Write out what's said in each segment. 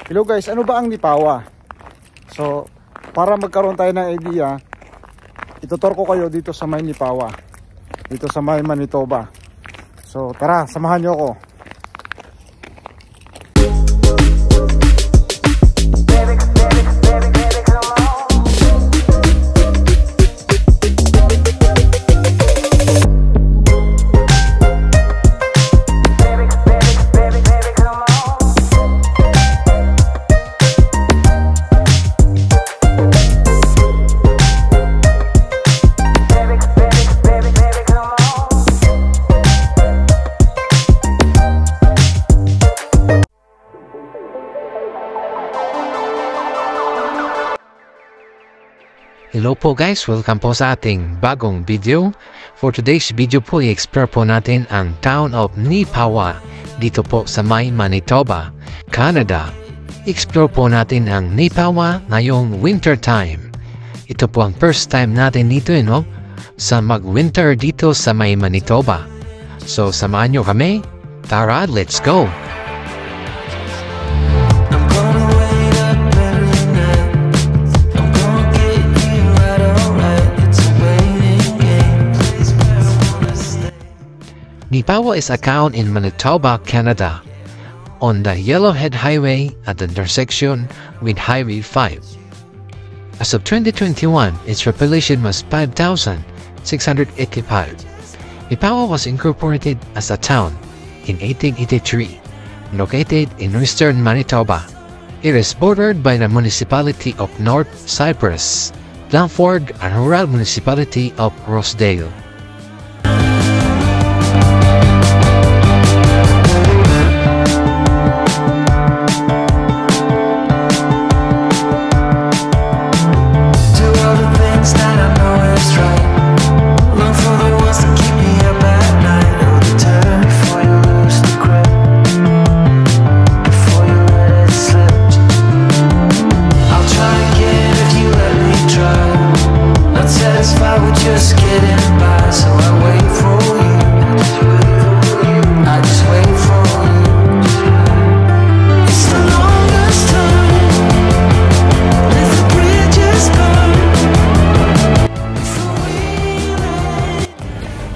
Hello guys, ano ba ang Nipawa? So, para magkaroon tayo ng idea, itutur ko kayo dito sa may Nipawa, dito sa may Manitoba. So, tara, samahan nyo ako. Hello po guys, welcome po sa ating bagong video. For today's video po, i-explore po natin ang town of Nipawa dito po sa may Manitoba, Canada. I-explore po natin ang Nipawa ngayong winter time. Ito po ang first time natin dito sa mag-winter dito sa may Manitoba. So samahan nyo kami. Tara, let's go! Nipawa is a town in Manitoba, Canada, on the Yellowhead Highway at the intersection with Highway 5. As of 2021, its population was 5,685. Nipawa was incorporated as a town in 1883, located in western Manitoba. It is bordered by the municipality of North Cypress, Blandford, and rural municipality of Rosedale.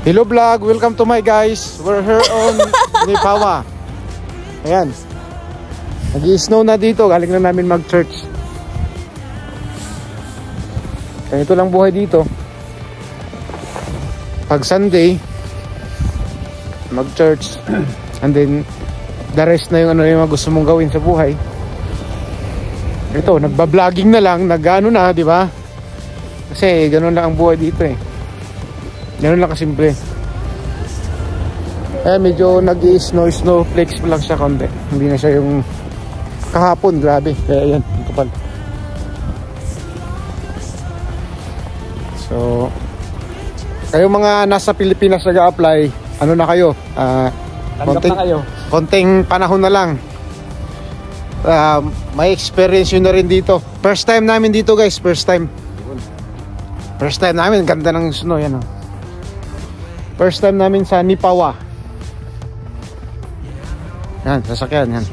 Hello vlog, welcome to my guys. We're here on Nipawa. Ayan, nag-i-snow na dito, galing na namin mag-church. Ganito lang buhay dito. Pag Sunday, mag-church, and then the rest na yung yung gusto mong gawin sa buhay. Ito, nagba-vlogging na lang, nag-ano na, di ba? Kasi ganoon lang ang buhay dito eh. Ganoon lang kasimple. Eh, medyo nag-i-snowflakes lang siya konti. Hindi na siya yung kahapon, grabe. Kaya yan, ang kapal. So, kayo mga nasa Pilipinas nag-a-apply, ano na kayo? Konting panahon na lang. May experience yun na rin dito. First time namin dito guys, first time. First time namin, ganda ng snow yan. First time namin sa Nipawa. Yan, sasakyan yan.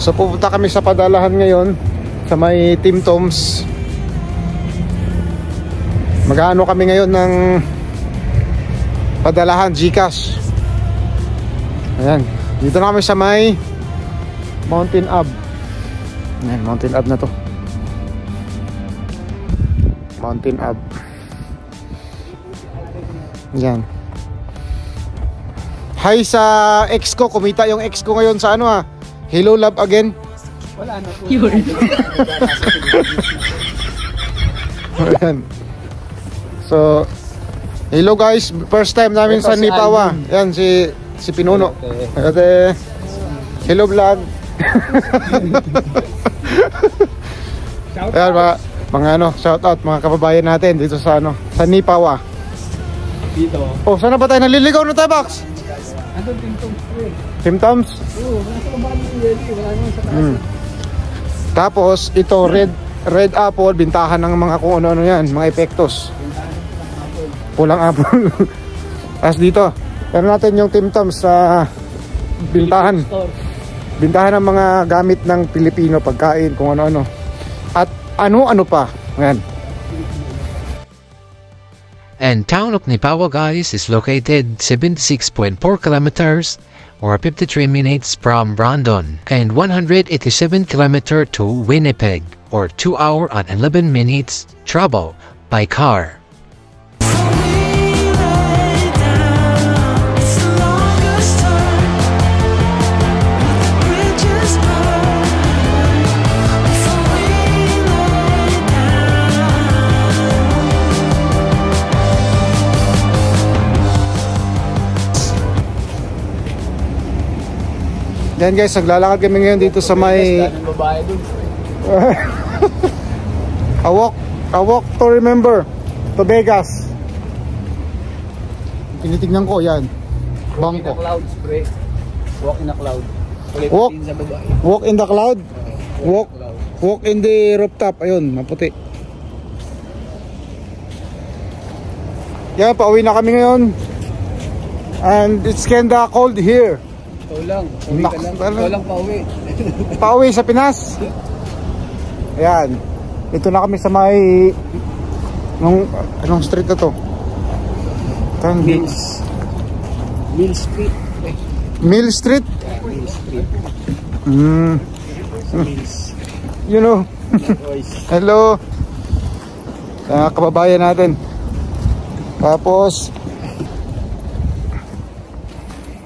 So pupunta kami sa padalahan ngayon sa may Tim Toms. Mag-aano kami ngayon ng padalahan GCash. Ayan, dito na kami sa may Mountain Ave. Ayan, Mountain Ave na to. Mountain Ave. Yan. Hi sa ex ko. Kumita yung ex ko ngayon sa ano Hello love again. Wala na po. So, hello guys. First time namin sa Nipawa. Yan si Pinuno. Ate. Hello vlog. Yan mga shout out mga kababayan natin dito sa sa Nipawa. Dito. Oh, sana ba tayo naliligaw na tayo, Box? Andun Tim Toms po eh. Tim Toms? Oo, nasa kabaan yung ready. Wala naman sa taas. Tapos, ito, red apple, bintahan ng mga kung ano-ano yan, mga epektos. Pulang apple. Tapos dito, Meron natin yung Tim Tams sa bintahan. Store. Bintahan ng mga gamit ng Pilipino, pagkain, kung ano-ano. At ano-ano pa. Ayan. And town of Nipawa, guys, is located 76.4 kilometers or 53 minutes from Brandon and 187 kilometers to Winnipeg or 2 hours and 11 minutes travel by car. Yan guys, naglalakad kami ngayon dito sa may Daming babae dun. a walk to remember to Vegas. Tinitignan ko yan. Walk in the Bangko. clouds, pre. Walk in the cloud. Kulay Walk. puti sa babae. Walk in the cloud. Walk, Cloud. walk in the rooftop. Ayun, maputi. Yan, pauwi na kami ngayon. And it's kinda cold here. Ikaw lang. Pauwi ka lang. Ikaw lang pauwi. Pauwi sa Pinas. Ayan. Ito na kami sa may anong street na to? Mills. Mill Street. Mill Street. Mill Street. Sa Mills. You know. Boys. Hello. Kababayan natin. Tapos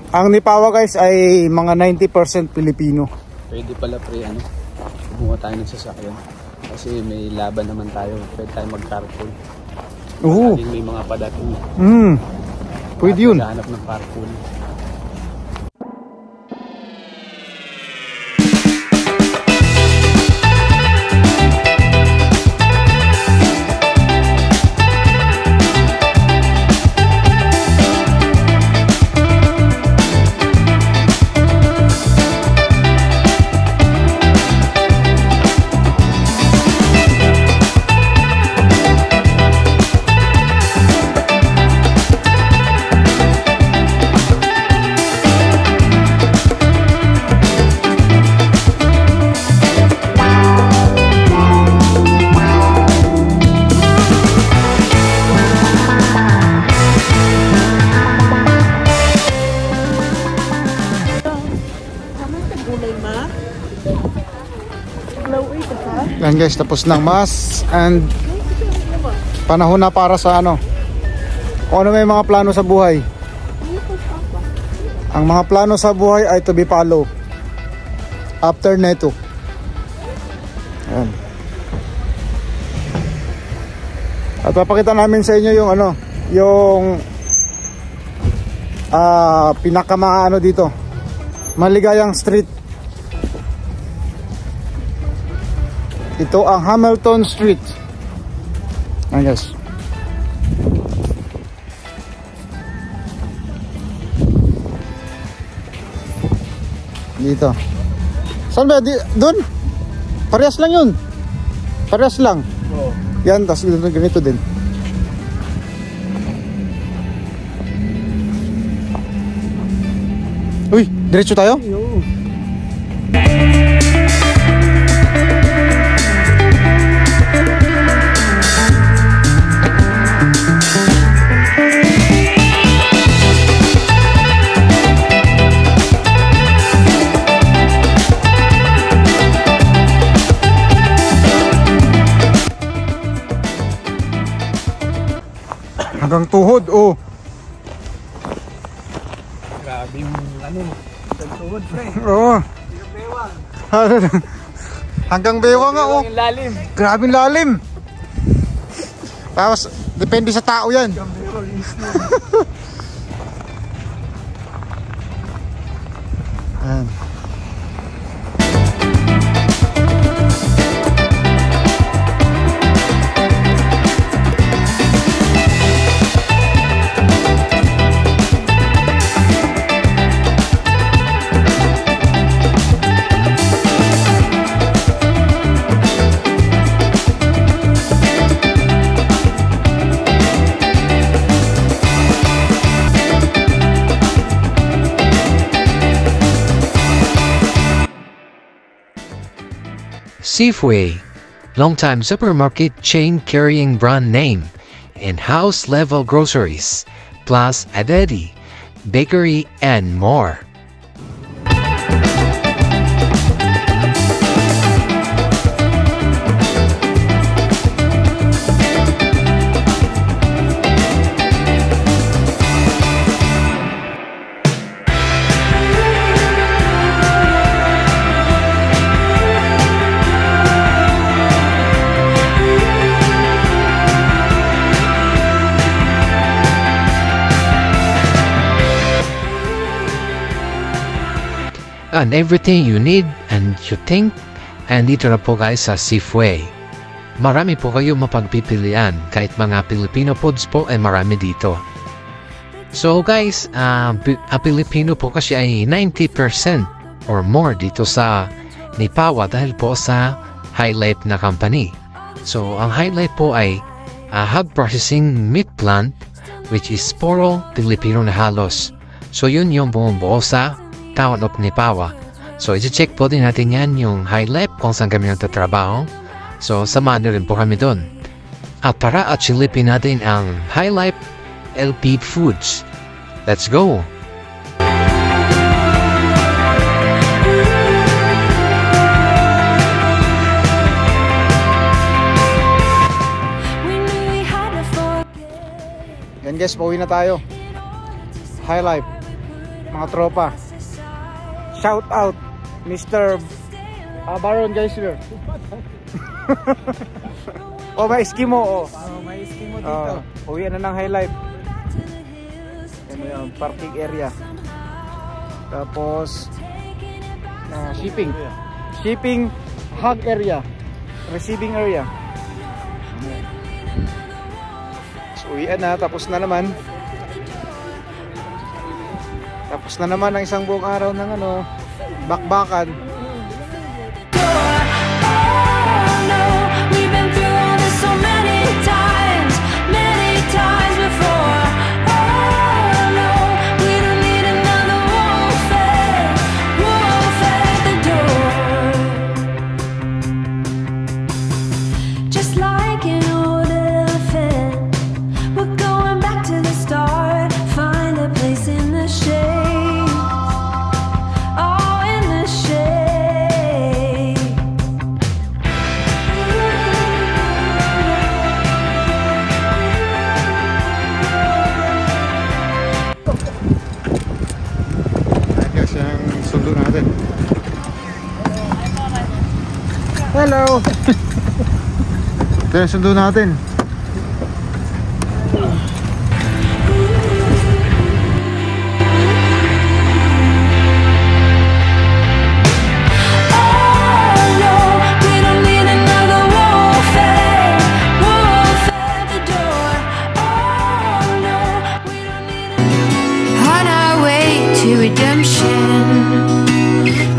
ang Nipawa guys ay mga 90% Pilipino. Pwede pala pre, kumuha tayo ng sasakyan. Kasi may laban naman tayo. Pwede tayo mag-carpool. Oo. Laging may mga padating. Pwede yun. Hanap ng carpool. Yan guys, tapos ng mass and panahon na para sa kung ano may mga plano sa buhay. Ang mga plano sa buhay ay to be follow after neto. Yan. At papakita namin sa inyo yung yung pinaka dito, maligayang street. Ito ang Hamilton Street. Ayan guys. Dito. Saan ba? Doon? Parehas lang yun. Parehas lang. Oo. Yan, tapos ganito din. Uy, diretso tayo? Oo. Hanggang tuhod, oh. Grabe yung tuhod, pre. Oo. Hanggang bewang nga, oh. Yung lalim. Grabing lalim. Tapos, depende sa tao yan. Ayan. Safeway, longtime supermarket chain carrying brand name and house-level groceries, plus Adedi, bakery, and more. And everything you need and you think, andito na po guys sa Safeway. Marami po kayo mapagpipilian, kahit mga Filipino foods po ay marami dito. So guys, Filipino po kasi ay 90% or more dito sa Nipawa dahil po sa High Life na company. So ang High Life po ay hog processing meat plant which is puro Filipino na halos. So yun yung bumubuo sa Town of Nipawa. So, isi-check po din natin yan yung High Life kung saan kami nagtatrabaho. So, samahan na rin po kami doon. At tara at silipin natin ang High Life LP Foods. Let's go! Yan guys, pauwi na tayo. High Life, mga tropa. Shout out Mr. Baron guys here. May Eskimo. May Eskimo dito. Uwi na ng High Life. Ano yung parking area. Tapos shipping hog area, receiving area. So uwian na, tapos na naman ang isang buong araw ng bakbakan. Hello! Ito yung sundo natin. On our way to redemption,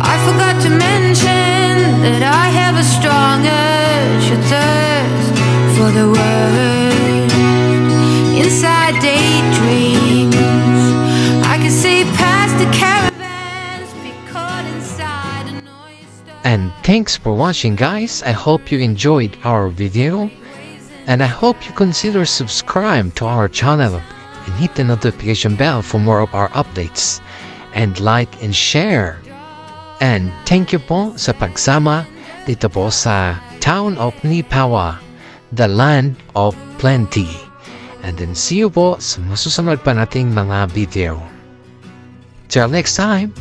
I forgot to mention that I have a strong urge, a thirst for the word. Inside daydreams, I can see past the caravans, be caught inside a noise. And thanks for watching guys. I hope you enjoyed our video. And I hope you consider subscribe to our channel and hit the notification bell for more of our updates. And like and share. And thank you po sa pagsama dito po sa Town of Nipawa, the land of plenty. And then see you po sa masusunod pa nating mga video. Till next time!